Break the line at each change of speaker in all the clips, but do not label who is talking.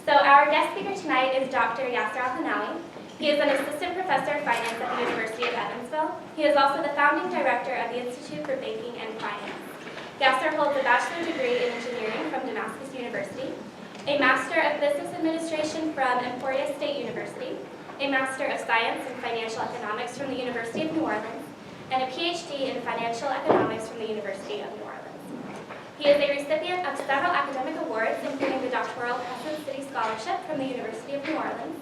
So our guest speaker tonight is Dr. Yasser Al-Hanawi. He is an assistant professor of finance at the University of Evansville. He is also the founding director of the Institute for Banking and Finance. Yasser holds a bachelor's degree in engineering from Damascus University, a Master of Business Administration from Emporia State University, a Master of Science in Financial Economics from the University of New Orleans, and a PhD in Financial Economics from the University of New Orleans. He is a recipient of several academic awards, including the Doctoral Crescent City Scholarship from the University of New Orleans,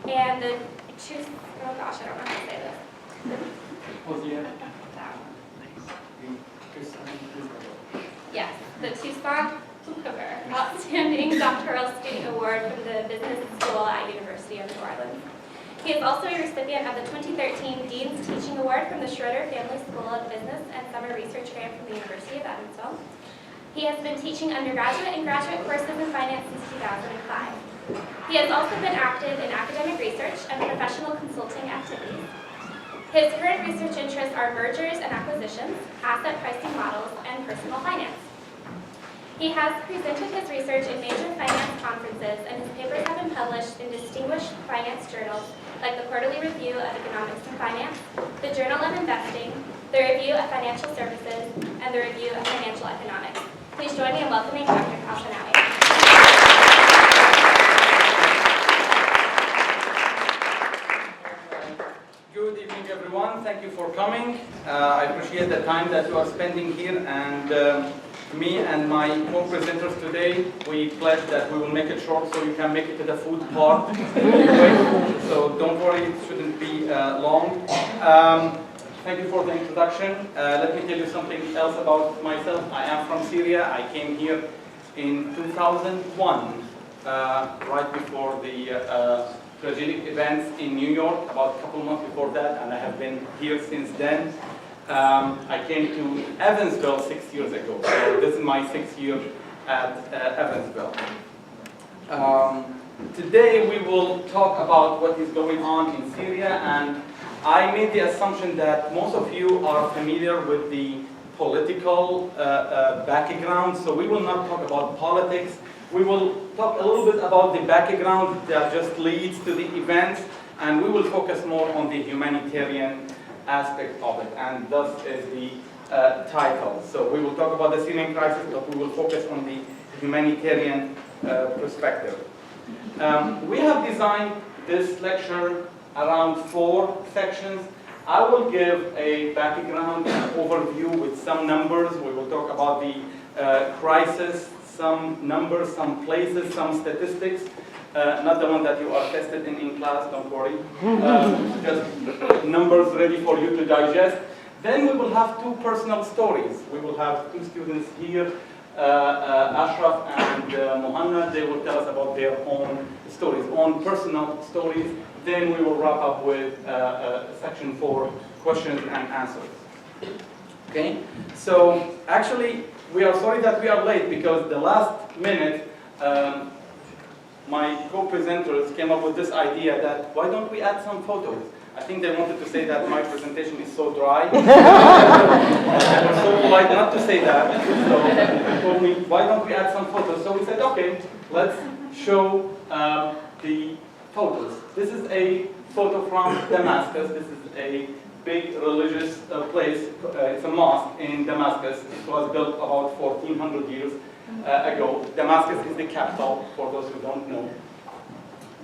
and the oh gosh, I don't know how to say this. Yes, the Tucson Outstanding Doctoral Student Award from the Business School at University of New Orleans. He is also a recipient of the 2013 Dean's Teaching Award from the Schroeder Family School of Business and Summer Research Grant from the University of Evansville. He has been teaching undergraduate and graduate courses in finance since 2005. He has also been active in academic research and professional consulting activities. His current research interests are mergers and acquisitions, asset pricing models, and personal finance. He has presented his research in major finance conferences, and his papers have been published in distinguished finance journals like the Quarterly Review of Economics and Finance, the Journal of Investing, the Review of Financial Services, and the Review of Financial Economics. Please join me in welcoming Dr. Al-Hanawi.
Good evening, everyone. Thank you for coming. I appreciate the time that you are spending here, and me and my co-presenters today, we pledge that we will make it short so you can make it to the food part. So don't worry, it shouldn't be long. Thank you for the introduction. Let me tell you something else about myself. I am from Syria. I came here in 2001, right before the tragic events in New York, about a couple months before that, and I have been here since then. I came to Evansville 6 years ago, so this is my 6th year at Evansville. Today we will talk about what is going on in Syria, and I made the assumption that most of you are familiar with the political background, so we will not talk about politics. We will talk a little bit about the background that just leads to the events, and we will focus more on the humanitarian aspect of it, and thus is the title. So we will talk about the Syrian crisis, but we will focus on the humanitarian perspective. We have designed this lecture around 4 sections. I will give a background overview with some numbers. We will talk about the crisis, some numbers, some places, some statistics. Not the one that you are tested in class, don't worry. Just numbers ready for you to digest. Then we will have 2 personal stories. We will have 2 students here, Ashraf and Mohanna. They will tell us about their own stories, own personal stories. Then we will wrap up with section 4, questions and answers. Okay? So actually, we are sorry that we are late because the last minute, my co-presenters came up with this idea that why don't we add some photos? I think they wanted to say that my presentation is so dry. They were so polite not to say that. So they told me, why don't we add some photos? So we said, okay, let's show the photos. This is a photo from Damascus. This is a big religious place. It's a mosque in Damascus. It was built about 1400 years ago. Damascus is the capital, for those who don't know.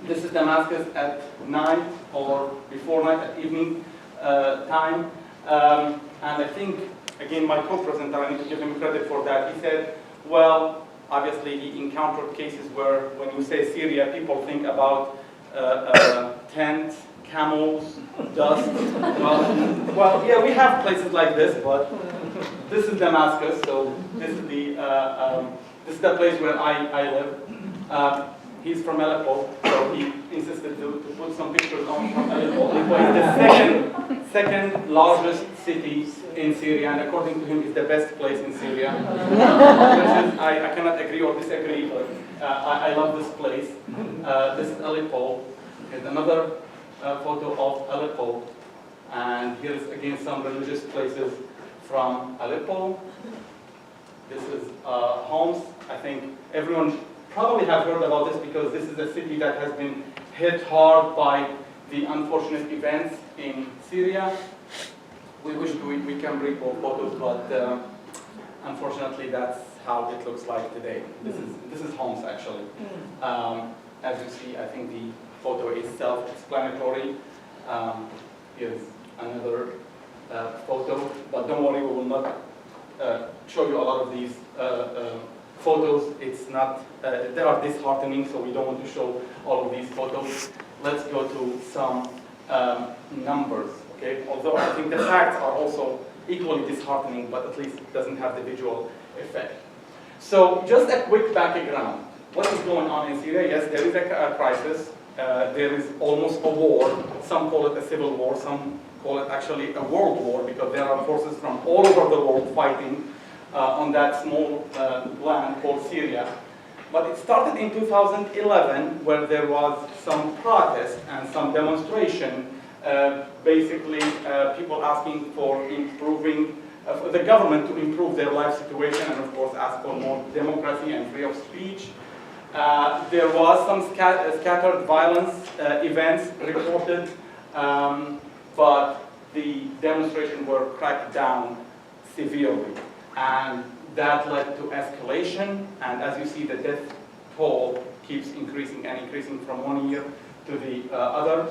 This is Damascus at night or before night, at evening time. And I think, again, my co-presenter, I need to give him credit for that. He said, well, obviously he encountered cases where when you say Syria, people think about tents, camels, dust. Well, yeah, we have places like this, but this is Damascus, so this is the place where I live. He's from Aleppo, so he insisted to put some pictures on from Aleppo. Aleppo is the second largest city in Syria, and according to him, is the best place in Syria. I cannot agree or disagree, but I love this place. This is Aleppo. Here's another photo of Aleppo, and here's again some religious places from Aleppo. This is homes. I think everyone probably have heard about this because this is a city that has been hit hard by the unfortunate events in Syria. We wish we can bring more photos, but unfortunately that's how it looks like today. This is Homs actually. As you see, I think the photo is self-explanatory. Here's another photo, but don't worry, we will not show you a lot of these photos. It's not, they are disheartening, so we don't want to show all of these photos. Let's go to some numbers, okay? Although I think the facts are also equally disheartening, but at least it doesn't have the visual effect. So just a quick background. What is going on in Syria? Yes, there is a crisis. There is almost a war. Some call it a civil war. Some call it actually a world war because there are forces from all over the world fighting on that small land called Syria. But it started in 2011 where there was some protest and some demonstration, basically people asking for improving, for the government to improve their life situation and of course ask for more democracy and freedom of speech. There was some scattered violence events reported, but the demonstrations were cracked down severely. And that led to escalation, and as you see, the death toll keeps increasing and increasing from one year to the other.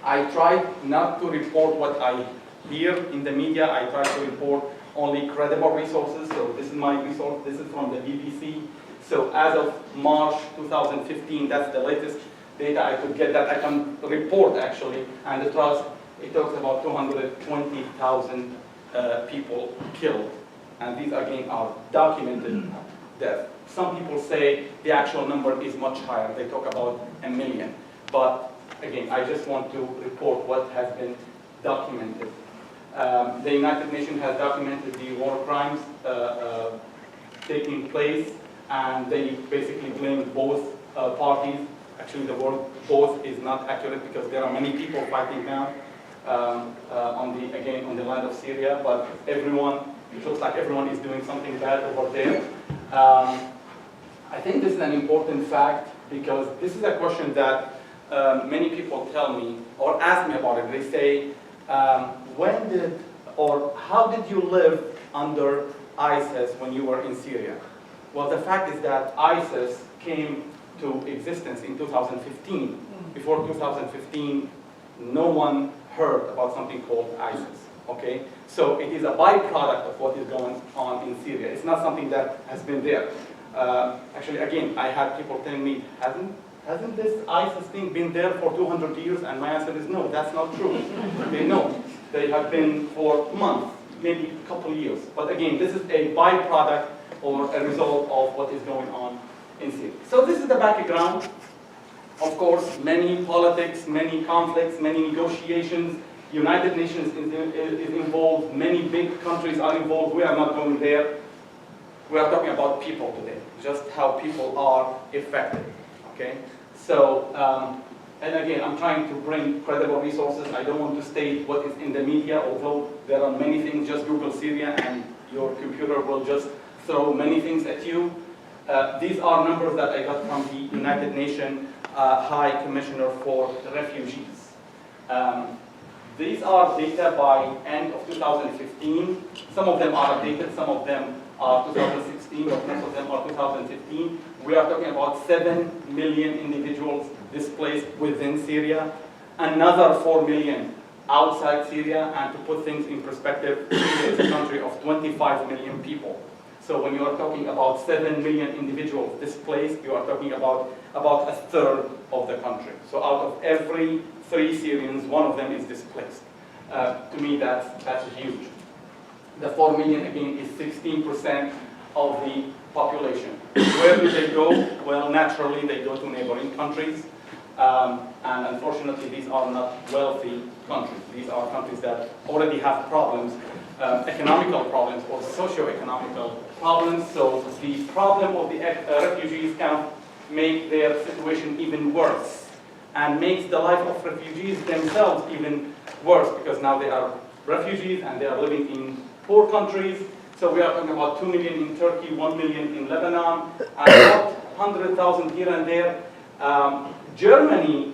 I tried not to report what I hear in the media. I tried to report only credible resources. So this is my resource. This is from the BBC. So as of March 2015, that's the latest data I could get that I can report actually. And it talks about 220,000 people killed. And these again are documented deaths. Some people say the actual number is much higher. They talk about 1 million. But again, I just want to report what has been documented. The United Nations has documented the war crimes taking place, and they basically blame both parties. Actually, the word both is not accurate because there are many people fighting now on the land of Syria, but it looks like everyone is doing something bad over there. I think this is an important fact because this is a question that many people tell me or ask me about it. They say, how did you live under ISIS when you were in Syria? Well, the fact is that ISIS came to existence in 2015. Before 2015, no one heard about something called ISIS. Okay, so it is a byproduct of what is going on in Syria. It's not something that has been there. Actually, again, I had people telling me, hasn't this ISIS thing been there for 200 years? And my answer is no, that's not true. Okay, no, they have been for months, maybe a couple of years. But again, this is a byproduct or a result of what is going on in Syria. So this is the background. Of course, many politics, many conflicts, many negotiations. United Nations is involved, many big countries are involved. We are not going there. We are talking about people today, just how people are affected, okay? So, and again, I'm trying to bring credible resources. I don't want to state what is in the media, although there are many things. Just Google Syria and your computer will just throw many things at you. These are numbers that I got from the United Nations High Commissioner for Refugees. These are data by end of 2015. Some of them are updated, some of them are 2016, but most of them are 2015. We are talking about 7 million individuals displaced within Syria, another 4 million outside Syria, and to put things in perspective, Syria is a country of 25 million people. So when you are talking about 7 million individuals displaced, you are talking about a third of the country. So out of every 3 Syrians, 1 of them is displaced. To me, that's huge. The 4 million, again, is 16% of the population. Where do they go? Well, naturally, they go to neighboring countries. And unfortunately, these are not wealthy countries. These are countries that already have problems, economical problems or socio-economical problems. So the problem of the refugees kind of make their situation even worse and makes the life of refugees themselves even worse because now they are refugees and they are living in poor countries. So we are talking about 2 million in Turkey, 1 million in Lebanon. And 100,000 here and there. Germany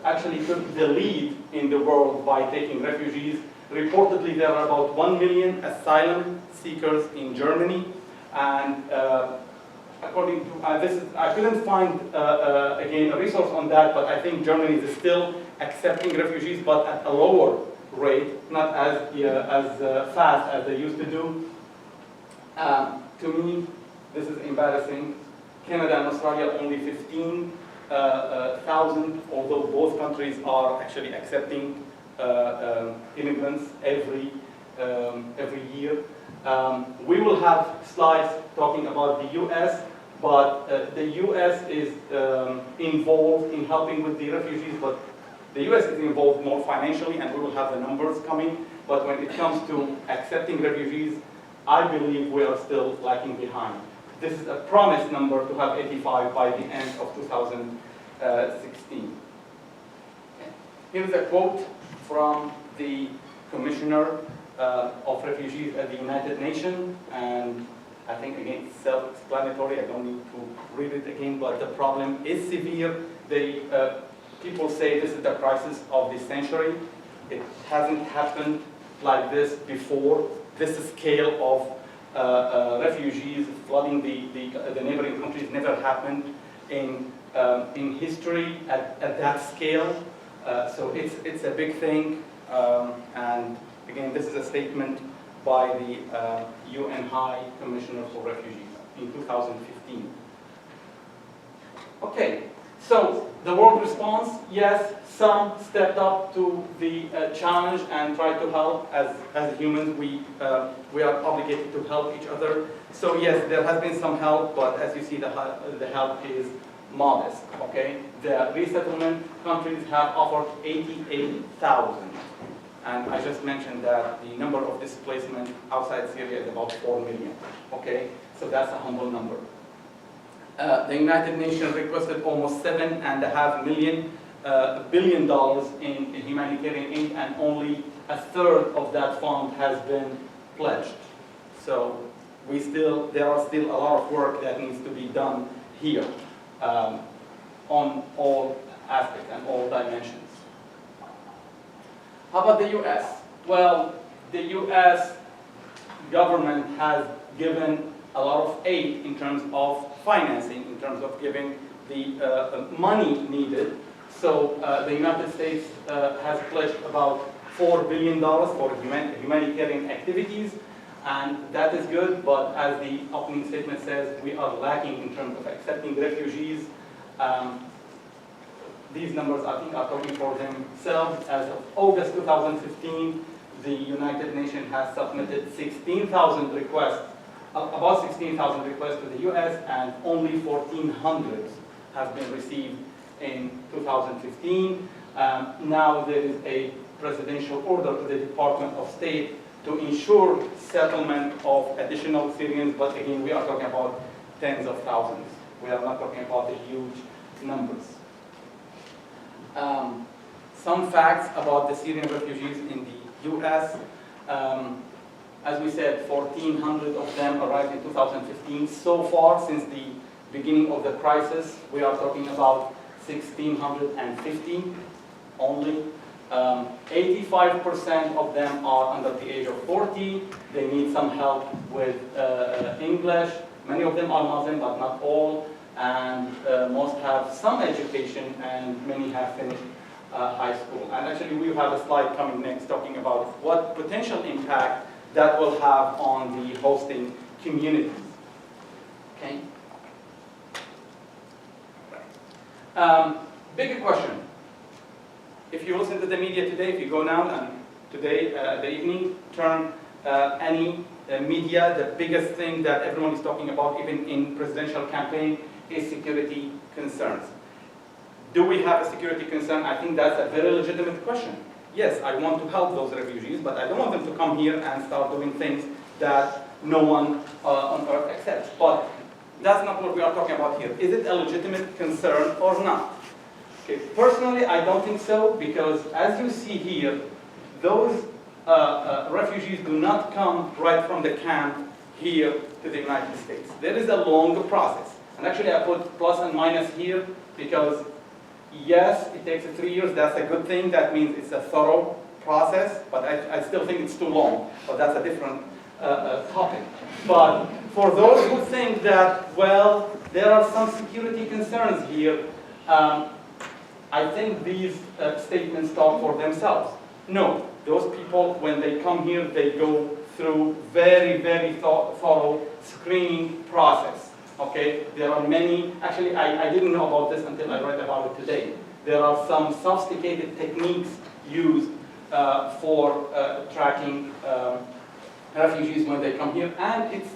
actually took the lead in the world by taking refugees. Reportedly, there are about 1 million asylum seekers in Germany, and according to I couldn't find again a resource on that, but I think Germany is still accepting refugees, but at a lower rate, not as fast as they used to do. To me, this is embarrassing. Canada and Australia only 15,000, although both countries are actually accepting immigrants every year. We will have slides talking about the U.S., but the U.S. is involved in helping with the refugees, but the U.S. is involved more financially, and we will have the numbers coming. But when it comes to accepting refugees, I believe we are still lagging behind. This is a promised number to have 85 by the end of 2016. Here's a quote from the Commissioner of Refugees at the United Nations, and I think, again, it's self-explanatory. I don't need to read it again, but the problem is severe. People say this is the crisis of the century. It hasn't happened like this before. This scale of refugees flooding the neighboring countries never happened in history at that scale. So it's a big thing. And again, this is a statement by the UN High Commissioner for Refugees in 2015. Okay, so the world response, yes, some stepped up to the challenge and tried to help. As humans, we are obligated to help each other. So yes, there has been some help, but as you see, the help is modest. Okay, the resettlement countries have offered 88,000. And I just mentioned that the number of displacement outside Syria is about 4 million. Okay, so that's a humble number. The United Nations requested almost $7.5 billion in humanitarian aid, and only a third of that fund has been pledged. So there are still a lot of work that needs to be done here on all aspects and all dimensions. How about the U.S.? Well, the U.S. government has given a lot of aid in terms of financing, in terms of giving the money needed. So the United States has pledged about $4 billion for humanitarian activities, and that is good, but as the opening statement says, we are lacking in terms of accepting refugees. These numbers, I think, are talking for themselves. As of August 2015, the United Nations has submitted 16,000 requests, about 16,000 requests to the U.S., and only 1,400 have been received in 2015. Now there is a presidential order to the Department of State to ensure settlement of additional Syrians, but again, we are talking about tens of thousands. We are not talking about the huge numbers. Some facts about the Syrian refugees in the U.S. As we said, 1,400 of them arrived in 2015. So far, since the beginning of the crisis, we are talking about 1,650 only. 85% of them are under the age of 40. They need some help with English. Many of them are Muslim, but not all. And most have some education, and many have finished high school. And actually, we have a slide coming next talking about what potential impact that will have on the hosting communities. Okay. Bigger question. If you listen to the media today, if you go now and today, the evening, turn any media, the biggest thing that everyone is talking about, even in presidential campaign, is security concerns. Do we have a security concern? I think that's a very legitimate question. Yes, I want to help those refugees, but I don't want them to come here and start doing things that no one on earth accepts. But that's not what we are talking about here. Is it a legitimate concern or not? Okay. Personally, I don't think so, because as you see here, those refugees do not come right from the camp here to the United States. There is a long process. And actually I put plus and minus here because yes, it takes 3 years, that's a good thing. That means it's a thorough process, but I still think it's too long, but that's a different topic. But for those who think that, well, there are some security concerns here, I think these statements talk for themselves. No, those people, when they come here, they go through very, very thorough screening process. Okay, there are many, actually I didn't know about this until I read about it today. There are some sophisticated techniques used for tracking refugees when they come here, and it's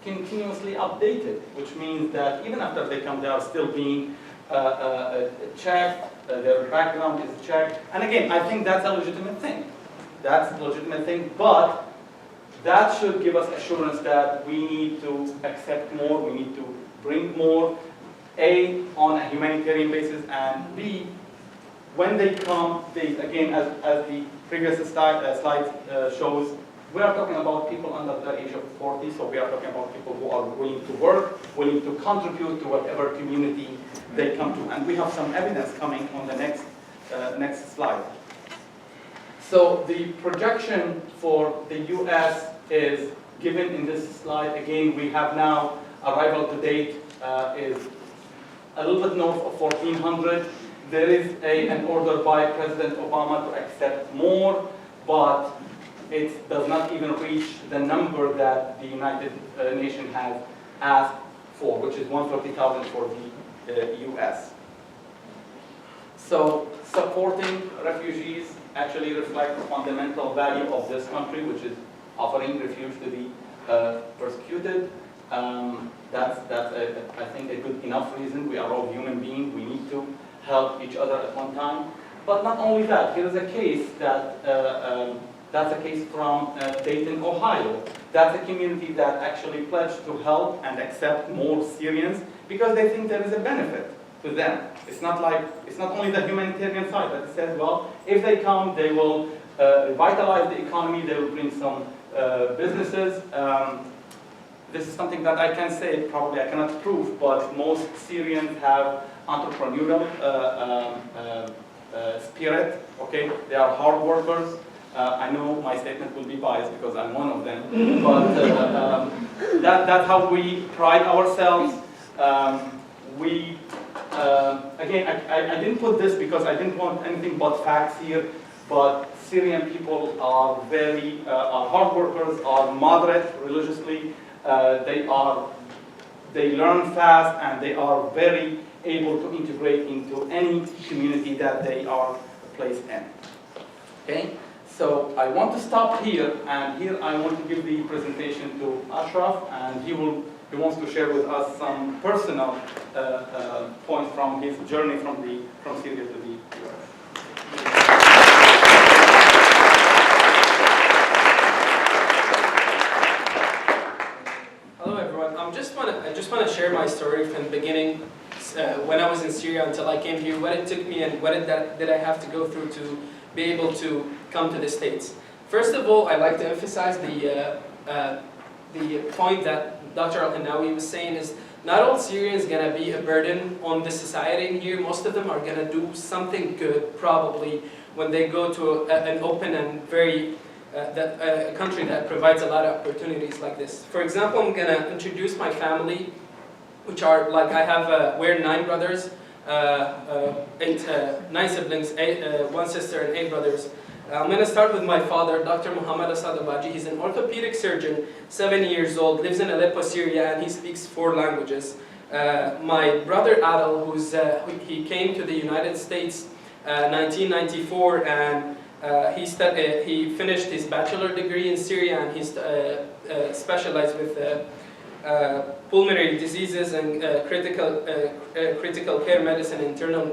continuously updated, which means that even after they come, they are still being checked, their background is checked. And again, I think that's a legitimate thing. That's a legitimate thing, but that should give us assurance that we need to accept more, we need to bring more, A, on a humanitarian basis, and B, when they come, again, as the previous slide shows, we are talking about people under the age of 40, so we are talking about people who are willing to work, willing to contribute to whatever community they come to. And we have some evidence coming on the next slide. So the projection for the US is given in this slide. Again, we have now arrival to date is a little bit north of 1,400. There is an order by President Obama to accept more, but it does not even reach the number that the United Nations has asked for, which is 130,000 for the US. So supporting refugees actually reflects the fundamental value of this country, which is offering refuge to the persecuted. That's I think, a good enough reason. We are all human beings. We need to help each other at one time. But not only that, here is a case that that's a case from Dayton, Ohio. That's a community that actually pledged to help and accept more Syrians because they think there is a benefit to them. It's not only the humanitarian side, but it says, well, if they come, they will revitalize the economy, they will bring some businesses. This is something that I can say, probably I cannot prove, but most Syrians have entrepreneurial spirit, okay? They are hard workers. I know my statement will be biased because I'm one of them, but that's how we pride ourselves. Again, I didn't put this because I didn't want anything but facts here, but Syrian people are are hard workers, are moderate religiously. They learn fast, and they are very able to integrate into any community that they are placed in. Okay? So I want to stop here, and here I want to give the presentation to Ashraf, and he wants to share with us some personal points from his journey from Syria to the US.
Hello everyone. I just want to share my story from the beginning, when I was in Syria until I came here, what it took me and what did I have to go through to be able to come to the States. First of all, I'd like to emphasize the point that Dr. Al-Hanawi was saying is not all Syrians are going to be a burden on the society in here. Most of them are going to do something good, probably, when they go to an open and very a country that provides a lot of opportunities like this. For example, I'm going to introduce my family, which are, like, we're 9 brothers, 9 siblings, 1 sister and 8 brothers. I'm going to start with my father, Dr. Muhammad Asad Abaji. He's an orthopedic surgeon, 7 years old, lives in Aleppo, Syria, and he speaks 4 languages. My brother Adel, he came to the United States 1994, and he finished his bachelor degree in Syria, and he's specialized with pulmonary diseases and critical care medicine, internal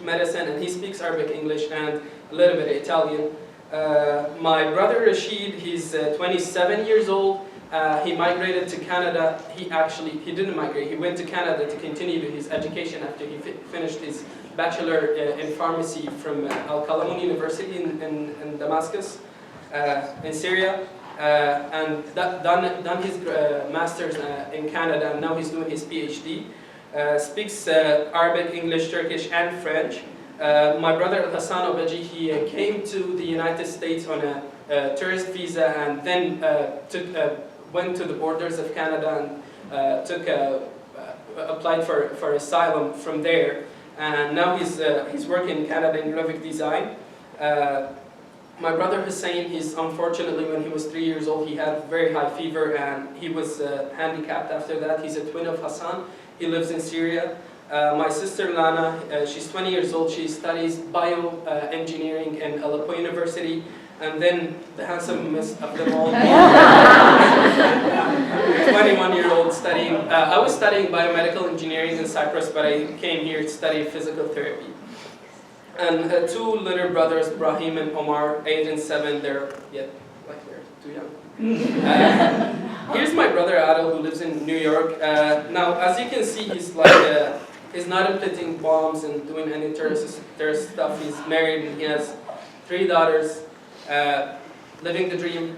medicine, and he speaks Arabic, English, and a little bit of Italian. My brother Rashid, he's 27 years old. He migrated to Canada. He didn't migrate. He went to Canada to continue his education after he finished his bachelor in pharmacy from Al-Qalamun University in Damascus, in Syria. and done his master's in Canada, and now he's doing his PhD. Speaks Arabic, English, Turkish, and French. My brother Hassan Obaji, he came to the United States on a tourist visa, and then went to the borders of Canada and applied for asylum from there. And now he's working in Canada in graphic design. My brother Hussein, unfortunately, when he was 3 years old, he had very high fever and he was handicapped after that. He's a twin of Hassan. He lives in Syria. My sister Lana, she's 20 years old. She studies bioengineering in Aleppo University. And then the handsomest of them all, 21-year-old studying. I was studying biomedical engineering in Cyprus, but I came here to study physical therapy. And two little brothers, Brahim and Omar, 8 and 7. They're too young. Here's my brother Adil, who lives in New York. Now, as you can see, he's not implanting bombs and doing any terrorist stuff. He's married and he has 3 daughters, living the dream.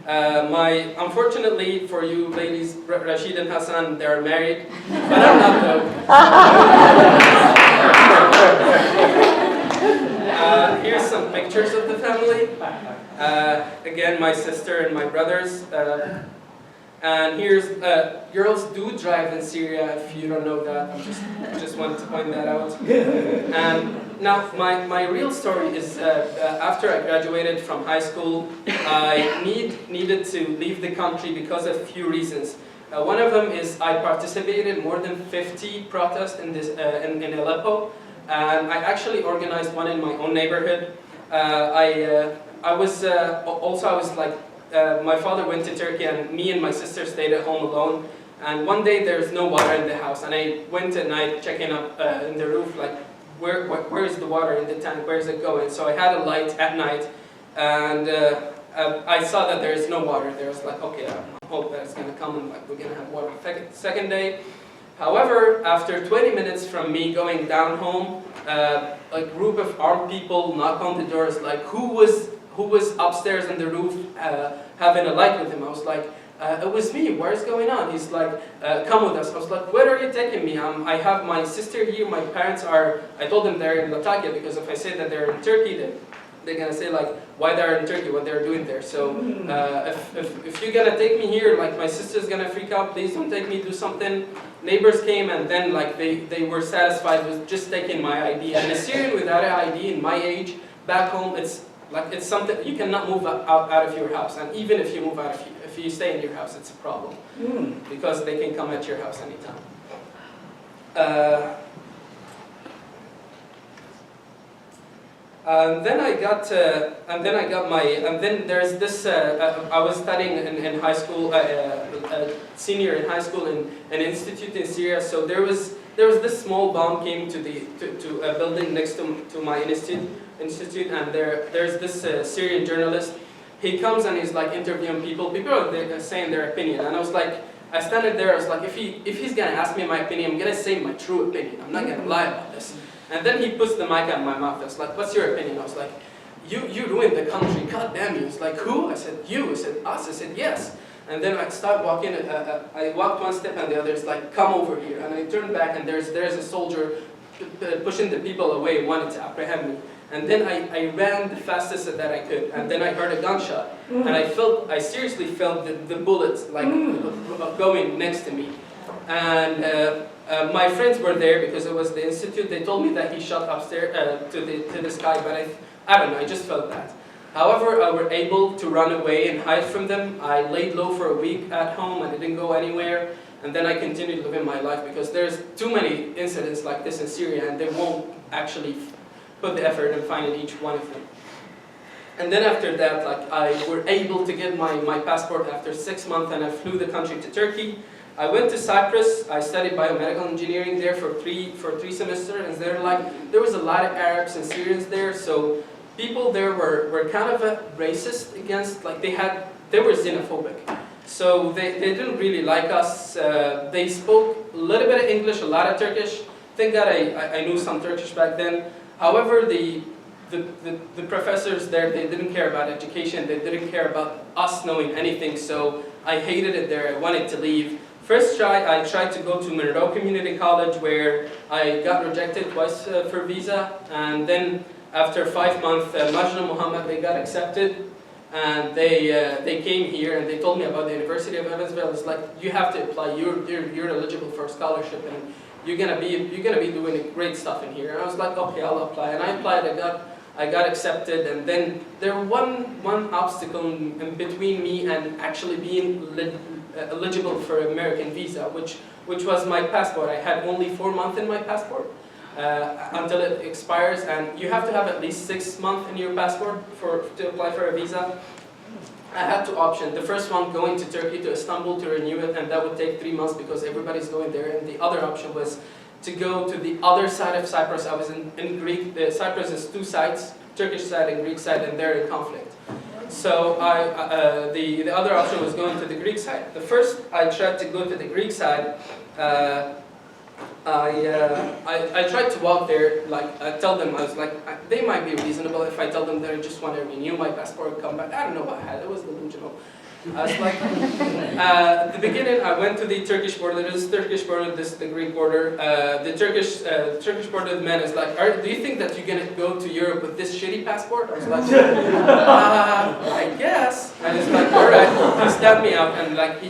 Unfortunately for you ladies, Rashid and Hassan, they're married, but I'm not though. Here's some pictures of the family. Again, my sister and my brothers. And here's, girls do drive in Syria, if you don't know that. I just wanted to point that out. And now, my real story is, after I graduated from high school, I needed to leave the country because of a few reasons. One of them is I participated in more than 50 protests in Aleppo. And I actually organized one in my own neighborhood. My father went to Turkey and me and my sister stayed at home alone. And one day there's no water in the house, and I went at night checking up in the roof, like where is the water in the tank, where is it going? So I had a light at night, and I saw that there is no water there. I was like, okay, I hope that it's gonna come and we're gonna have water. Second day, however, after 20 minutes from me going down home, a group of armed people knock on the doors, like who was upstairs on the roof having a light with him. I was like, it was me, where's going on? He's like, come with us. I was like, where are you taking me? I have my sister here, my parents are, I told them they're in Latakia, because if I say that they're in Turkey, they're gonna say like, why they're in Turkey, what they're doing there. So if you're gonna take me here, like my sister's gonna freak out, please don't take me, do something. Neighbors came and then like they were satisfied with just taking my ID. And a Syrian without an ID in my age, back home, it's something, you cannot move out of your house. And even if you move out, if you stay in your house, it's a problem. Because they can come at your house anytime. And then there's this, I was studying in high school, senior in high school in an institute in Syria. So there was this small bomb came to a building next to my institute, and there's this Syrian journalist. He comes and he's like interviewing people. People are saying their opinion, and I was like, I standed there. I was like, if he's gonna ask me my opinion, I'm gonna say my true opinion. I'm not gonna lie about this. And then he puts the mic on my mouth. I was like, what's your opinion? I was like, you ruined the country. God damn you. He was like, who? I said, you. I said, us. I said, yes. And then I started walking. I walked one step, and the other's like, come over here. And I turned back, and there's a soldier pushing the people away, wanted to apprehend me. And then I ran the fastest that I could, and then I heard a gunshot, and I seriously felt the bullets like going next to me. And my friends were there because it was the institute. They told me that he shot upstairs to the sky, but I don't know, I just felt that. However, I was able to run away and hide from them. I laid low for a week at home, and I didn't go anywhere. And then I continued living my life because there's too many incidents like this in Syria, and they won't actually put the effort in finding each one of them. And then after that, like I were able to get my passport after 6 months, and I flew the country to Turkey. I went to Cyprus. I studied biomedical engineering there for three semesters, and there was a lot of Arabs and Syrians there, so people there were kind of racist against, like they were xenophobic. So they didn't really like us. They spoke a little bit of English, a lot of Turkish. Thank God I knew some Turkish back then. However, the professors there, they didn't care about education, they didn't care about us knowing anything, so I hated it there, I wanted to leave. First try, I tried to go to Monroe Community College where I got rejected twice for visa, and then after 5 months, Majna Muhammad, they got accepted, and they came here and they told me about the University of Evansville. It's like, you have to apply, you're eligible for a scholarship, and you're gonna be doing great stuff in here. And I was like, okay, I'll apply, and I applied, I got accepted, and then there was one obstacle in between me and actually being eligible for American visa, which was my passport. I had only 4 months in my passport until it expires, and you have to have at least 6 months in your passport to apply for a visa. I had two options. The first one, going to Turkey, to Istanbul to renew it, and that would take 3 months because everybody's going there. And the other option was to go to the other side of Cyprus. I was in Greek. Cyprus is two sides, Turkish side and Greek side, and they're in conflict. So the other option was going to the Greek side. The first, I tried to go to the Greek side. I tried to walk there, like, I tell them, I was like, they might be reasonable if I tell them that I just want to renew my passport and come back. I don't know what I had, it was delusional. I was like, at the beginning, I went to the Turkish border. This is Turkish border, this is the Greek border. The Turkish border, the man is like, do you think that you're going to go to Europe with this shitty passport? I was like, I guess. And he's like, all right. He stabbed me out, and like,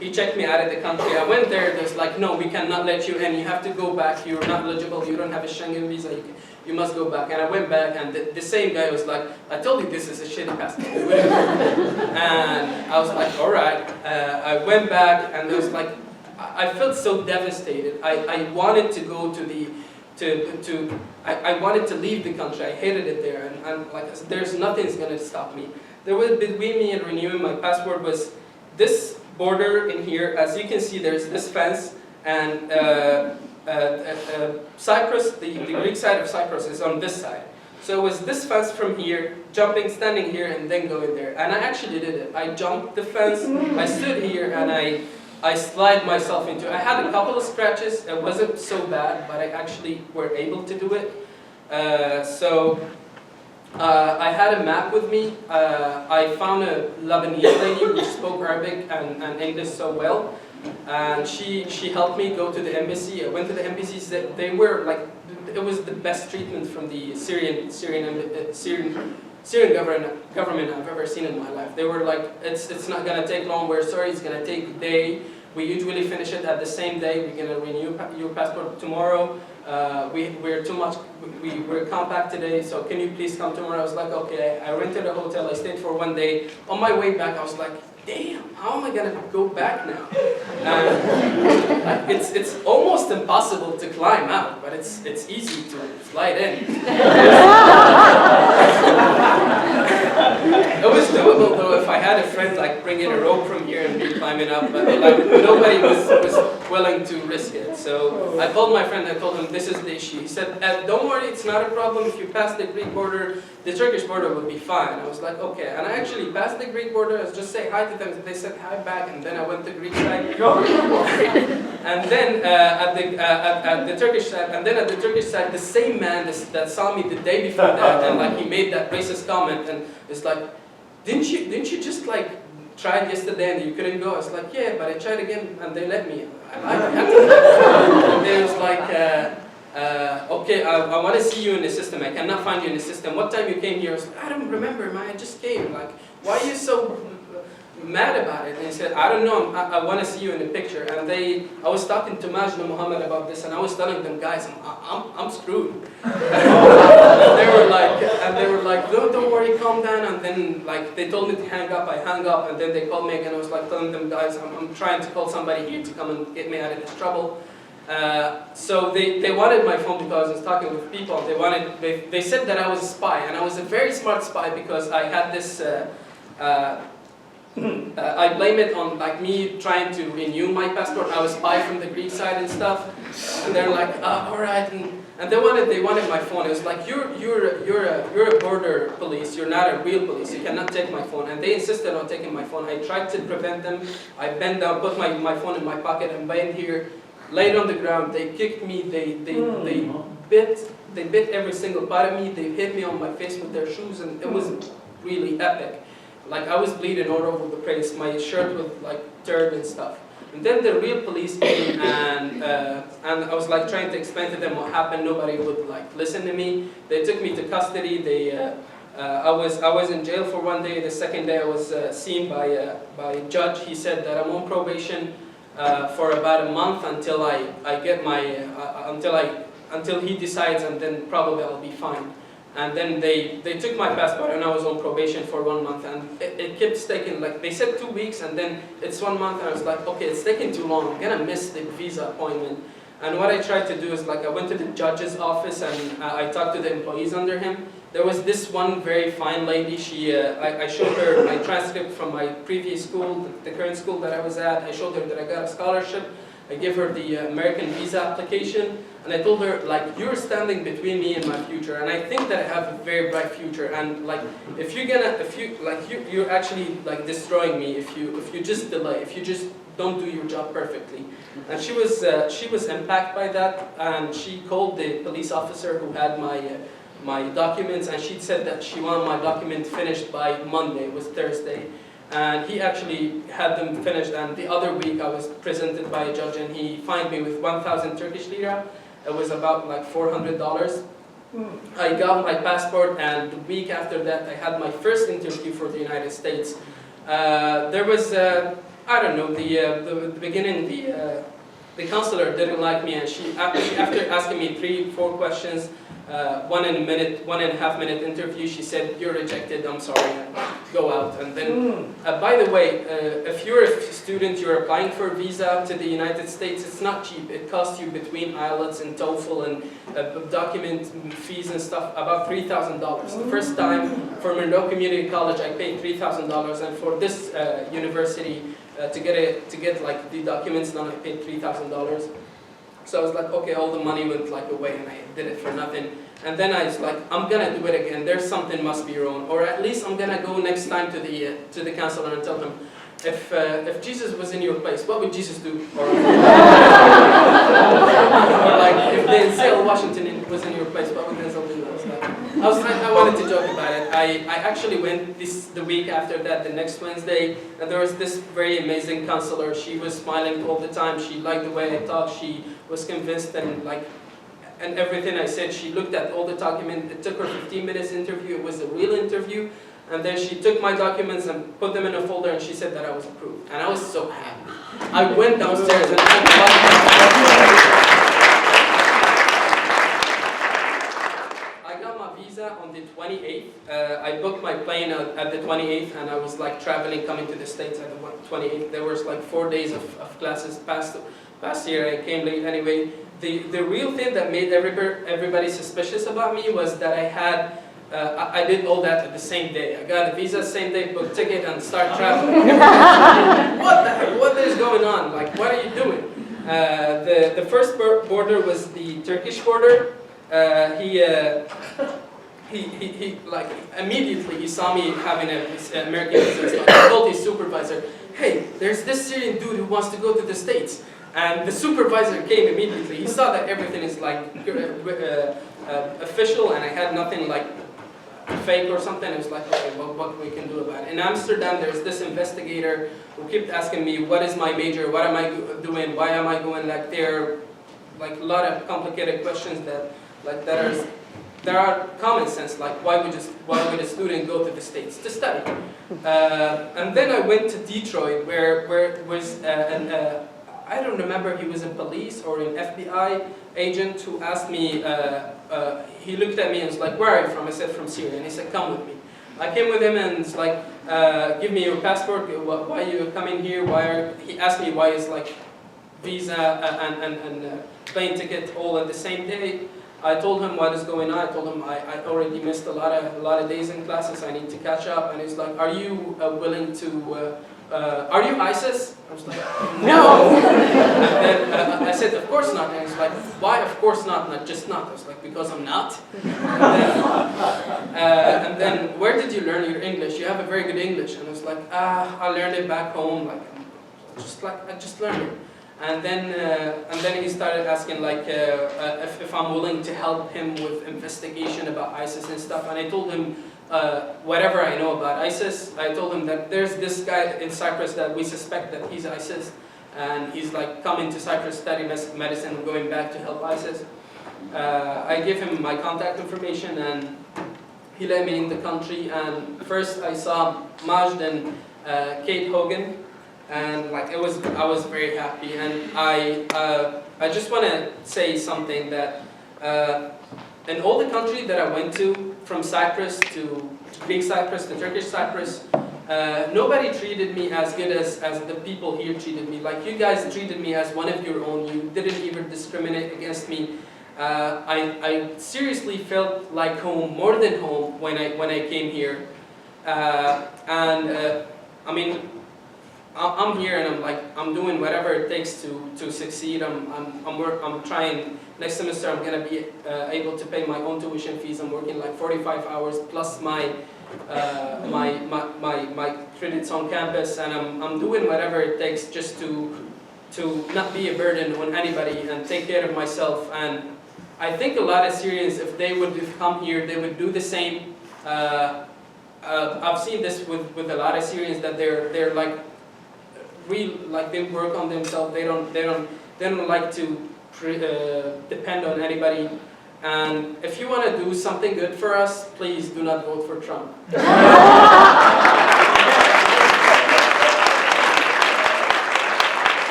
he checked me out of the country. I went there, there's like, no, we cannot let you in. You have to go back. You're not eligible. You don't have a Schengen visa. You must go back. And I went back, and the same guy was like, I told you this is a shitty passport. And I was like, all right. I went back, and it was like, I felt so devastated. I wanted to go to the, I wanted to leave the country. I hated it there, and like, there's nothing's gonna stop me. There was, between me and renewing my passport was this border in here. As you can see, there's this fence, and Cyprus, the Greek side of Cyprus is on this side. So it was this fence from here, jumping, standing here, and then going there. And I actually did it. I jumped the fence, I stood here, and I slid myself into it. I had a couple of scratches. It wasn't so bad, but I actually were able to do it. I had a map with me. I found a Lebanese lady who spoke Arabic and English so well. And she helped me go to the embassy. I went to the embassies. They were like, it was the best treatment from the Syrian government I've ever seen in my life. They were like, it's not gonna take long. We're sorry, it's gonna take a day. We usually finish it at the same day. We're gonna renew your passport tomorrow. We're compact today, so can you please come tomorrow? I was like, okay. I rented a hotel. I stayed for 1 day. On my way back, I was like, damn, how am I gonna go back now? It's almost impossible to climb out, but it's easy to slide in. It was doable though if I had a friend like bring in a rope from here and be climbing up, but like nobody was willing to risk it. So I called my friend. I told him this is the issue. He said, "Don't worry, it's not a problem. If you pass the Greek border, the Turkish border will be fine." I was like, okay. And I actually passed the Greek border. I was just say hi to them. They said hi back, and then I went to Greek side. And then at the Turkish side, the same man that saw me the day before that, and like he made that racist comment, and it's like, didn't you just like tried yesterday and you couldn't go? I was like, yeah, but I tried again and they let me. And they was like, okay, I want to see you in the system. I cannot find you in the system. What time you came here? I was like, I don't remember, man. I just came. Like, why are you so mad about it? And he said, I don't know. I want to see you in the picture. And I was talking to Majna Muhammad about this, and I was telling them, guys, I'm screwed. And they were like, don't worry, calm down. And then like they told me to hang up. I hung up, and then they called me again. I was like telling them, guys, I'm trying to call somebody here to come and get me out of this trouble. So they wanted my phone because I was talking with people. They said that I was a spy, and I was a very smart spy because I had this. I blame it on like me trying to renew my passport. I was spy from the Greek side and stuff, and they're like, all right, and they wanted my phone. It was like you're a border police. You're not a real police. You cannot take my phone. And they insisted on taking my phone. I tried to prevent them. I bent down, put my phone in my pocket, and bent here, laid on the ground. They kicked me. They they bit every single part of me. They hit me on my face with their shoes, and it was really epic. Like, I was bleeding all over the place. My shirt was like dirt and stuff. And then the real police came, and I was like trying to explain to them what happened. Nobody would like listen to me. They took me to custody. I was in jail for 1 day. The second day I was seen by a judge. He said that I'm on probation for about a month until I get my until he decides, and then probably I'll be fine. And then they took my passport, and I was on probation for 1 month, and it kept taking, like, they said 2 weeks, and then it's 1 month, and I was like, okay, it's taking too long, I'm gonna miss the visa appointment. And what I tried to do is, like, I went to the judge's office, and I talked to the employees under him. There was this one very fine lady. I showed her my transcript from my previous school, the current school that I was at. I showed her that I got a scholarship. I gave her the American visa application, and I told her, like, you're standing between me and my future, and I think that I have a very bright future, and like, you're actually like destroying me if you just delay, if you just don't do your job perfectly. And she was impacted by that, and she called the police officer who had my documents, and she said that she wanted my document finished by Monday. It was Thursday. And he actually had them finished, and the other week I was presented by a judge, and he fined me with 1,000 Turkish lira. It was about like $400. I got my passport, and the week after that I had my first interview for the United States. There was, I don't know, the beginning, the counselor didn't like me, and she after asking me 3-4 questions, 1.5 minute interview, she said, you're rejected, I'm sorry, go out. And then, by the way, if you're a student, you're applying for a visa to the United States, it's not cheap. It costs you between IELTS and TOEFL and document fees and stuff about $3,000. The first time for Monroe Community College, I paid $3,000, and for this university, to get like the documents done, I paid $3,000. So I was like, okay, all the money went like away, and I did it for nothing. And then I was like, I'm gonna do it again. There's something must be wrong, or at least I'm gonna go next time to the counselor and tell him, if Jesus was in your place, what would Jesus do? Or like if Denzel Washington was in your place, what would Denzel do? I wanted to joke about it. I actually went the week after that, the next Wednesday, and there was this very amazing counselor. She was smiling all the time. She liked the way I talked. She was convinced, and everything I said, she looked at all the documents. It took her 15 minutes interview. It was a real interview. And then she took my documents and put them in a folder, and she said that I was approved. And I was so happy. I went downstairs and on the 28th. I booked my plane at the 28th, and I was like traveling, coming to the States at the 28th. There was like 4 days of classes past year. I came late anyway. The real thing that made everybody suspicious about me was that I did all that at the same day. I got a visa same day, booked ticket, and start traveling. What the heck? What is going on? Like, what are you doing? The first border was the Turkish border. He like immediately he saw me having an American visa. Like, he told his supervisor, "Hey, there's this Syrian dude who wants to go to the States." And the supervisor came immediately. He saw that everything is like official, and I had nothing like fake or something. It was like, okay, well, what we can do about it. In Amsterdam, there's this investigator who kept asking me, what is my major? What am I doing? Why am I going like there? Like a lot of complicated questions that are common sense, like why would a student go to the States to study? And then I went to Detroit, where it was I don't remember, he was a police or an FBI agent who asked me, he looked at me and was like, where are you from? I said, from Syria. And he said, come with me. I came with him, and it's like, give me your passport, why are you coming here? He asked me why is like visa and plane ticket all at the same day. I told him what is going on. I told him I already missed a lot of days in classes. I need to catch up. And he's like, are you willing to, are you ISIS? I was like, no. And then I said, of course not. And he's like, why of course not? Not just not. I was like, because I'm not. And then where did you learn your English? You have a very good English. And I was like, I learned it back home. Like, I just learned it. And then he started asking like if I'm willing to help him with investigation about ISIS and stuff. And I told him whatever I know about ISIS. I told him that there's this guy in Cyprus that we suspect that he's ISIS, and he's like coming to Cyprus study medicine and going back to help ISIS. I gave him my contact information, and he let me in the country. And first I saw Majd and Kate Hogan, and like I was very happy. And I just want to say something that in all the countries that I went to, from Cyprus to Greek Cyprus to Turkish Cyprus, nobody treated me as good as the people here treated me. Like you guys treated me as one of your own. You didn't even discriminate against me. I seriously felt like home, more than home, when I came here. I mean, I'm here and I'm doing whatever it takes to succeed. I'm trying. Next semester I'm gonna be able to pay my own tuition fees. I'm working like 45 hours plus my credits on campus, and I'm doing whatever it takes just to not be a burden on anybody and take care of myself. And I think a lot of Syrians, if they would come here, they would do the same. I've seen this with a lot of Syrians, that they're like they work on themselves. They don't like to depend on anybody. And if you want to do something good for us, please do not vote for Trump.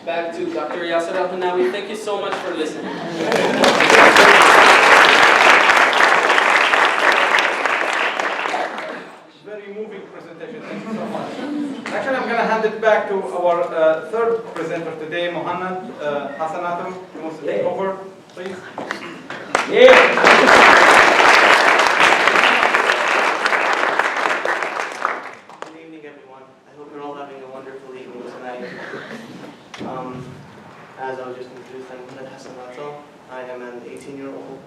Back to Dr. Yasser Al-Hanawi. Thank you so much for listening.
Very moving presentation. Thank you so much. Actually, I'm going to hand it back to our third presenter today, Mohammed Hasanatum. He wants to take over, please.
Yeah. Good evening, everyone. I hope you're all having a wonderful evening tonight. As I was just introduced, I'm Mohammed Hasanatum. I am an 18-year-old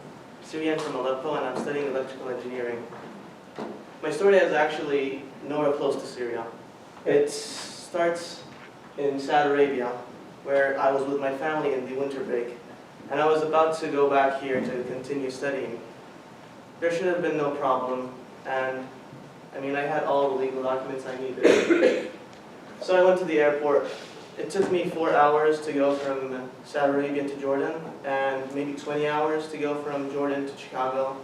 Syrian from Aleppo, and I'm studying electrical engineering. My story is actually nowhere close to Syria. It starts in Saudi Arabia, where I was with my family in the winter break, and I was about to go back here to continue studying. There should have been no problem, and I mean, I had all the legal documents I needed. So I went to the airport. It took me 4 hours to go from Saudi Arabia to Jordan, and maybe 20 hours to go from Jordan to Chicago.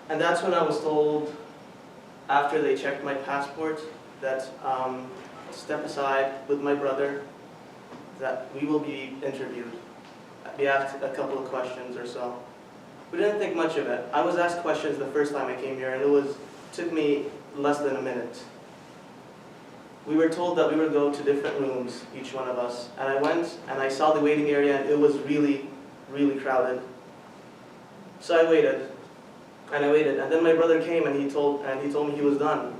And that's when I was told, after they checked my passport, that step aside with my brother, that we will be interviewed. Be asked a couple of questions or so. We didn't think much of it. I was asked questions the first time I came here, and it took me less than a minute. We were told that we would go to different rooms, each one of us. And I went and I saw the waiting area, and it was really, really crowded. So I waited. And I waited, and then my brother came and he told me he was done.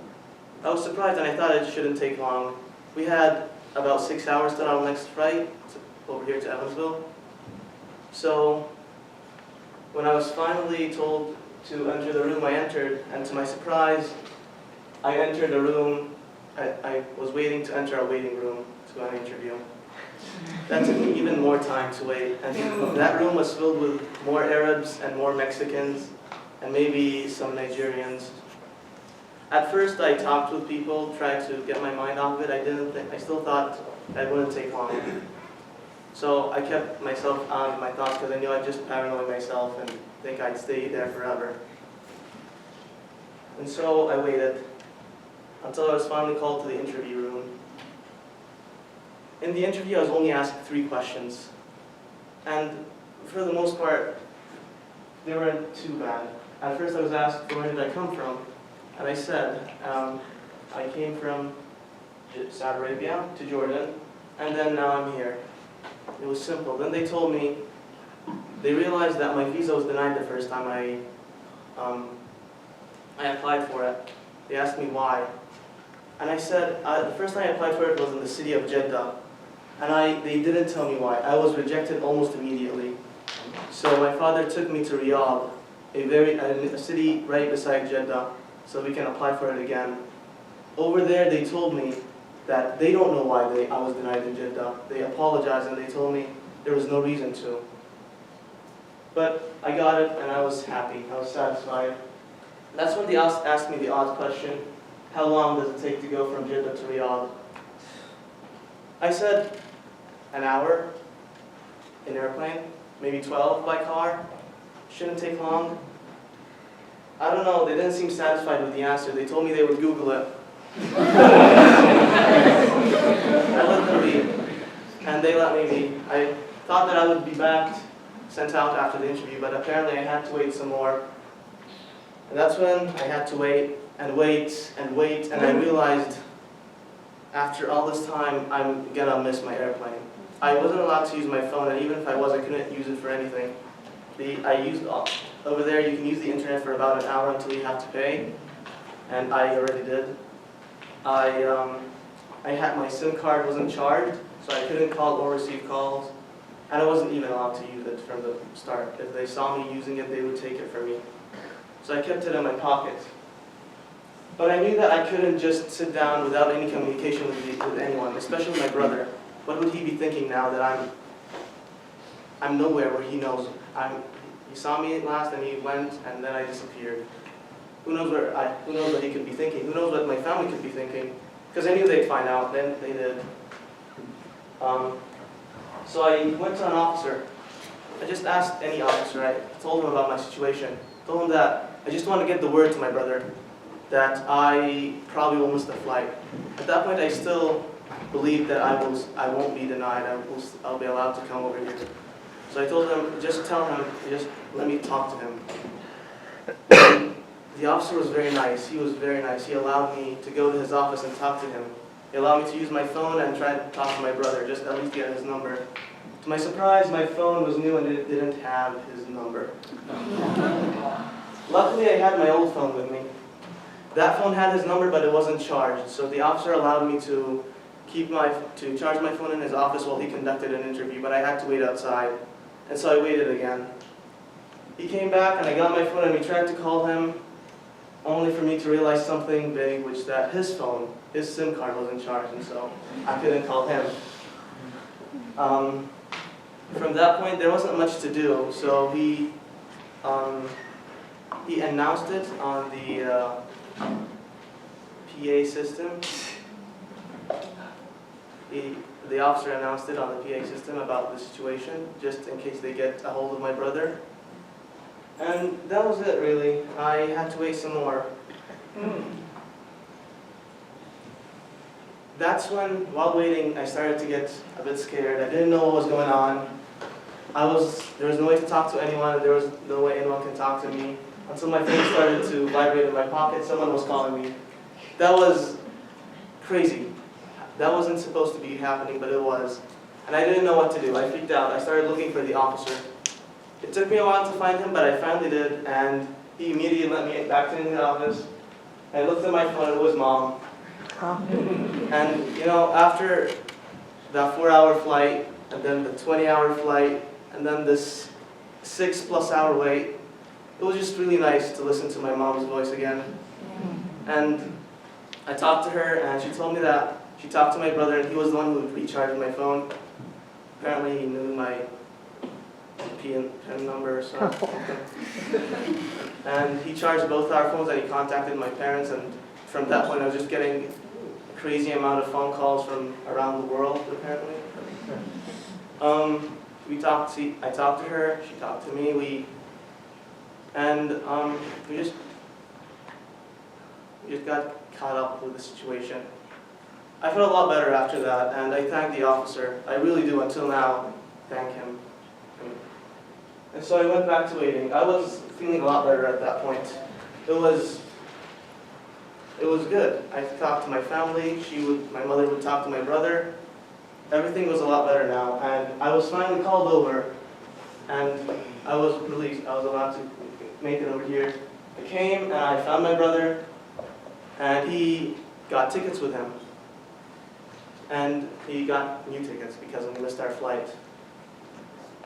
I was surprised, and I thought it shouldn't take long. We had about 6 hours till our next flight over here to Evansville. So when I was finally told to enter the room, I entered, and to my surprise, I entered a room. I was waiting to enter a waiting room to an interview. That took me even more time to wait, and that room was filled with more Arabs and more Mexicans, and maybe some Nigerians. At first I talked with people, tried to get my mind off it. I still thought it wouldn't take long. So I kept myself on my thoughts because I knew I'd just paranoid myself and think I'd stay there forever. And so I waited until I was finally called to the interview room. In the interview I was only asked 3 questions. And for the most part, they weren't too bad. At first I was asked, where did I come from? And I said, I came from Saudi Arabia to Jordan, and then now I'm here. It was simple. Then they told me, they realized that my visa was denied the first time I applied for it. They asked me why. And I said, the first time I applied for it was in the city of Jeddah. And they didn't tell me why. I was rejected almost immediately. So my father took me to Riyadh, a city right beside Jeddah, so we can apply for it again. Over there, they told me that they don't know why I was denied in Jeddah. They apologized and they told me there was no reason to. But I got it and I was happy, I was satisfied. That's when they asked me the odd question, how long does it take to go from Jeddah to Riyadh? I said, an hour in airplane, maybe 12 by car. Shouldn't take long. I don't know, they didn't seem satisfied with the answer. They told me they would Google it. I let them be, and they let me be. I thought that I would be back, sent out after the interview, but apparently I had to wait some more. And that's when I had to wait, and wait, and wait, and I realized after all this time, I'm gonna miss my airplane. I wasn't allowed to use my phone, and even if I was, I couldn't use it for anything. Over there, you can use the internet for about an hour until you have to pay, and I already did. I had my SIM card wasn't charged, so I couldn't call or receive calls, and I wasn't even allowed to use it from the start. If they saw me using it, they would take it from me. So I kept it in my pocket. But I knew that I couldn't just sit down without any communication with anyone, especially my brother. What would he be thinking now that I'm nowhere where he knows? He saw me last and he went and then I disappeared. Who knows what he could be thinking? Who knows what my family could be thinking? Because I knew they'd find out. Then they did. So I went to an officer. I just asked any officer. I told him about my situation. Told him that I just want to get the word to my brother that I probably will miss the flight. At that point, I still believed that I won't be denied. I'll be allowed to come over here. So I told him, just tell him, just let me talk to him. The officer was very nice. He was very nice. He allowed me to go to his office and talk to him. He allowed me to use my phone and try to talk to my brother, just at least get his number. To my surprise, my phone was new and it didn't have his number. Luckily, I had my old phone with me. That phone had his number, but it wasn't charged. So the officer allowed me to charge my phone in his office while he conducted an interview, but I had to wait outside. And so I waited again. He came back and I got my phone and we tried to call him, only for me to realize something big, which that his phone, his SIM card wasn't charged, and so I couldn't call him. From that point, there wasn't much to do, so he announced it on the PA system. The officer announced it on the PA system about the situation, just in case they get a hold of my brother. And that was it, really. I had to wait some more. That's when, while waiting, I started to get a bit scared. I didn't know what was going on. There was no way to talk to anyone, and there was no way anyone could talk to me. Until my phone started to vibrate in my pocket, someone was calling me. That was crazy. That wasn't supposed to be happening, but it was. And I didn't know what to do. I freaked out. I started looking for the officer. It took me a while to find him, but I finally did, and he immediately let me back to the office. I looked at my phone, and it was Mom. And, after that 4-hour flight, and then the 20-hour flight, and then this 6+ hour wait, it was just really nice to listen to my mom's voice again. And I talked to her, and she told me that she talked to my brother, and he was the one who recharged my phone. Apparently, he knew my PIN number or something. And he charged both our phones, and he contacted my parents, and from that point, I was just getting a crazy amount of phone calls from around the world, apparently. I talked to her, she talked to me, we just got caught up with the situation. I felt a lot better after that, and I thank the officer. I really do, until now, thank him. And so I went back to waiting. I was feeling a lot better at that point. It was good. I talked to my family. My mother would talk to my brother. Everything was a lot better now, and I was finally called over, and I was released. I was allowed to make it over here. I came, and I found my brother, and he got tickets with him. And he got new tickets because we missed our flight.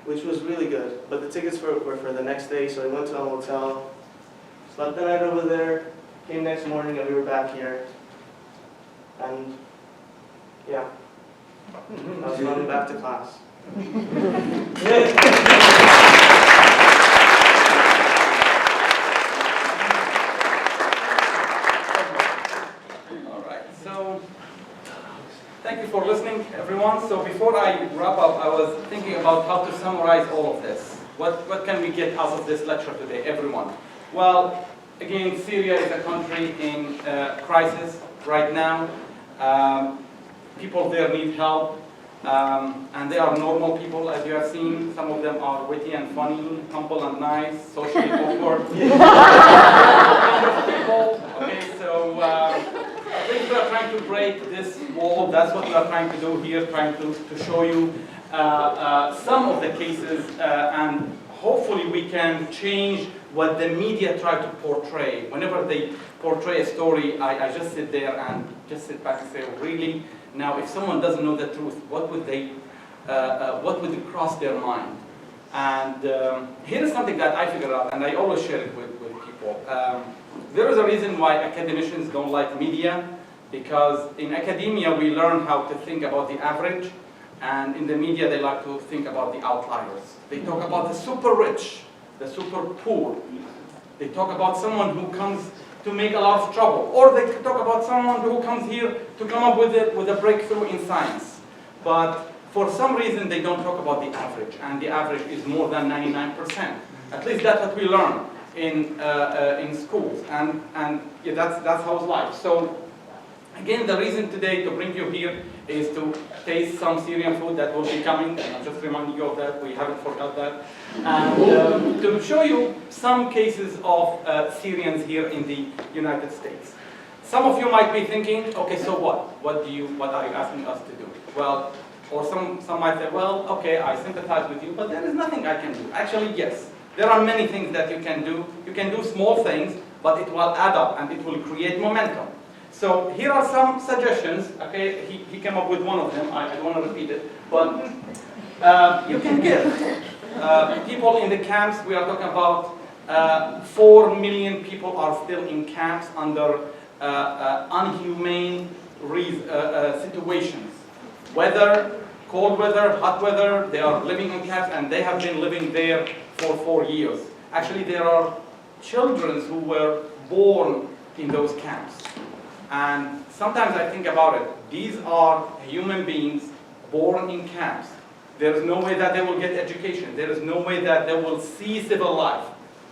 which was really good. But the tickets were for the next day, so I went to a hotel, slept the night over there, came next morning, and we were back here. And yeah, I was running back to class.
All right, so thank you for listening, everyone. So before I wrap up, I was thinking about how to summarize all of this. What can we get out of this lecture today, everyone? Well, again, Syria is a country in crisis right now. People there need help, and they are normal people, as you have seen. Some of them are witty and funny, humble and nice, socially awkward. People. Okay, so I think we are trying to break this wall. That's what we are trying to do here, trying to show you some of the cases, and hopefully we can change what the media try to portray. Whenever they portray a story, I just sit there and just sit back and say, really? Now, if someone doesn't know the truth, what would cross their mind? And here is something that I figured out, and I always share it with people. There is a reason why academicians don't like media, because in academia we learn how to think about the average, and in the media they like to think about the outliers. They talk about the super rich, the super poor. They talk about someone who comes to make a lot of trouble, or they talk about someone who comes here to come up with a breakthrough in science. But for some reason they don't talk about the average, and the average is more than 99%. At least that's what we learn in schools, and yeah, that's how it's life. So again, the reason today to bring you here is to taste some Syrian food that will be coming, and I'm just reminding you of that, we haven't forgot that, and to show you some cases of Syrians here in the United States. Some of you might be thinking, okay, so what? What are you asking us to do? Well, or some might say, well, okay, I sympathize with you, but there is nothing I can do. Actually, yes, there are many things that you can do. You can do small things, but it will add up and it will create momentum. So here are some suggestions. Okay, he came up with one of them. I don't want to repeat it, but you can give people in the camps. We are talking about 4 million people are still in camps under unhumane situations. Weather, cold weather, hot weather. They are living in camps, and they have been living there for 4 years. Actually, there are children who were born in those camps. And sometimes I think about it. These are human beings born in camps. There is no way that they will get education. There is no way that they will see civil life.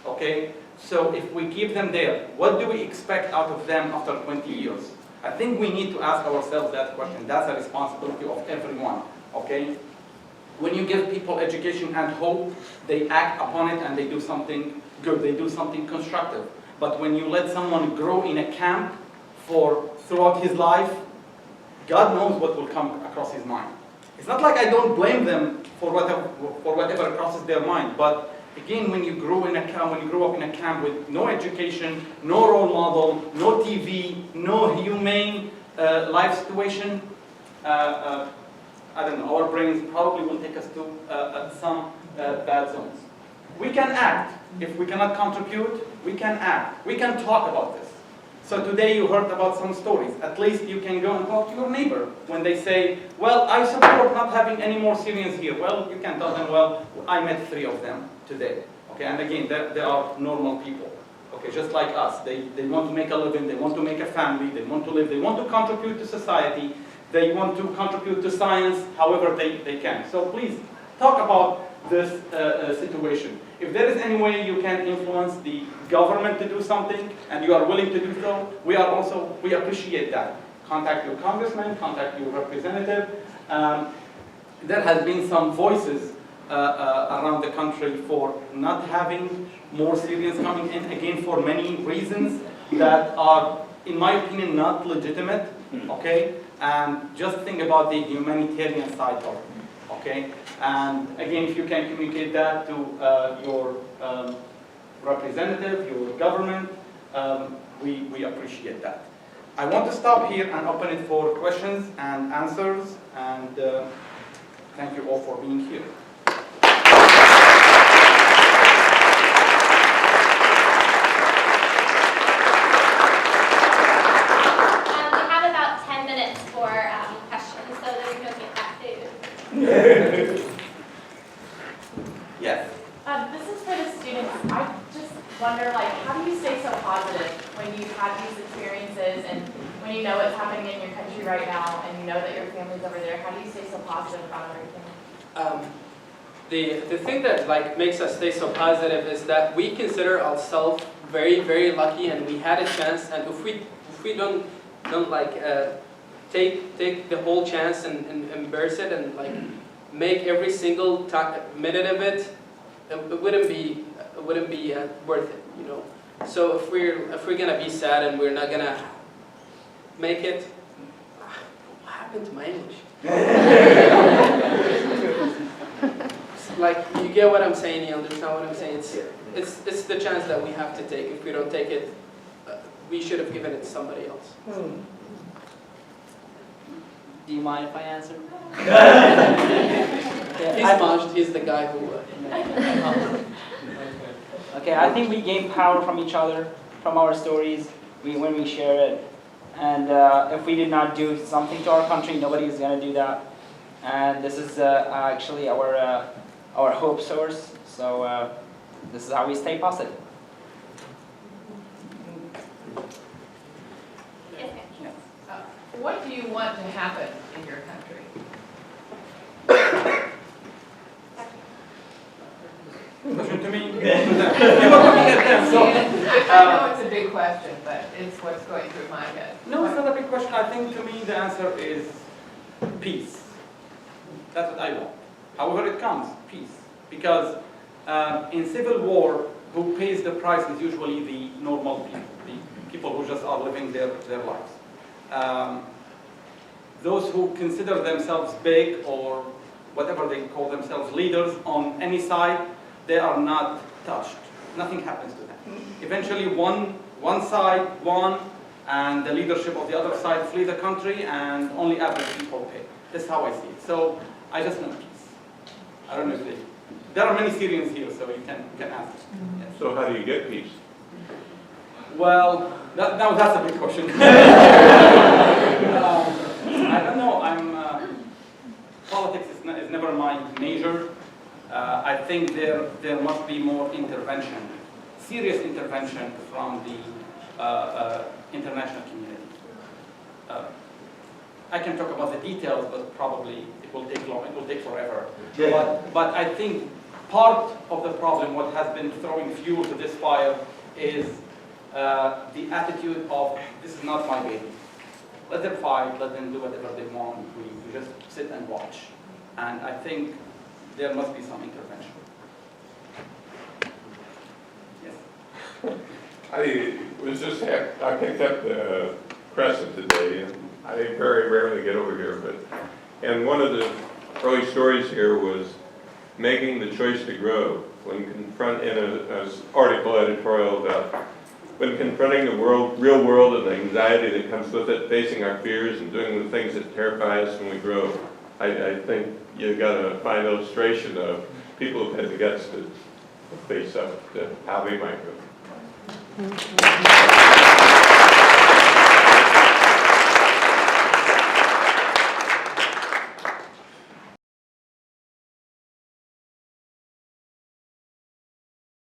Okay? So if we keep them there, what do we expect out of them after 20 years? I think we need to ask ourselves that question. That's a responsibility of everyone. Okay? When you give people education and hope, they act upon it and they do something good. They do something constructive. But when you let someone grow in a camp throughout his life, God knows what will come across his mind. It's not like I don't blame them for whatever crosses their mind, but again, when you grow up in a camp with no education, no role model, no TV, no humane life situation, I don't know, our brains probably will take us to some bad zones. We can act. If we cannot contribute, we can act. We can talk about this. So today you heard about some stories. At least you can go and talk to your neighbor when they say, well, I support not having any more Syrians here. Well, you can tell them, well, I met 3 of them today. Okay, and again, they are normal people. Okay, just like us. They want to make a living, they want to make a family, they want to live, they want to contribute to society, they want to contribute to science however they can. So please, talk about this situation. If there is any way you can influence the government to do something, and you are willing to do so, we appreciate that. Contact your congressman, contact your representative. There has been some voices around the country for not having more Syrians coming in, again for many reasons that are, in my opinion, not legitimate, okay? And just think about the humanitarian side of it, okay? And again, if you can communicate that to your representative, your government, we appreciate that. I want to stop here and open it for questions and answers, and thank you all for being here.
wonder, like, how do you stay so positive when you've had these experiences and when you know what's happening in your country right now and you know that your family's over there? How do you stay so positive about everything?
The thing that like makes us stay so positive is that we consider ourselves very, very lucky, and we had a chance. And if we don't like take the whole chance and embrace it and like make every single minute of it, it wouldn't be worth it, you know. So if we're gonna be sad and we're not gonna make it, what happened to my English? Like, you get what I'm saying, you understand what I'm saying? It's the chance that we have to take. If we don't take it, we should have given it to somebody else.
Do you mind if I answer?
He's the guy who...
Okay, I think we gain power from each other, from our stories, when we share it. And if we did not do something to our country, nobody is going to do that. And this is actually our hope source. So this is how we stay positive.
What do you want to happen in your country?
Question to me? You were looking at them, so...
I know it's a big question, but it's what's going through my head.
No, it's not a big question. I think to me the answer is peace. That's what I want. However it comes, peace. Because in civil war, who pays the price is usually the normal people, the people who just are living their lives. Those who consider themselves big or whatever they call themselves, leaders on any side, they are not touched. Nothing happens to them. Eventually one side won, and the leadership of the other side flee the country, and only average people pay. That's how I see it. So I just want peace. I don't know if there are many Syrians here, so you can ask. Yes.
So how do you get peace?
Well, now that's a big question. I don't know. Politics is never my major. I think there must be more intervention, serious intervention from the international community. I can talk about the details, but probably it will take long. It will take forever. Yeah. But I think part of the problem, what has been throwing fuel to this fire, is the attitude of, this is not my baby. Let them fight, let them do whatever they want, we just sit and watch. And I think there must be some intervention. Yes?
I picked up the Crescent today, and I very rarely get over here, and one of the early stories here was making the choice to grow. When in an article editorial about when confronting the real world and the anxiety that comes with it, facing our fears and doing the things that terrify us when we grow, I think you've got a fine illustration of people who've had the guts to face up to how they might grow.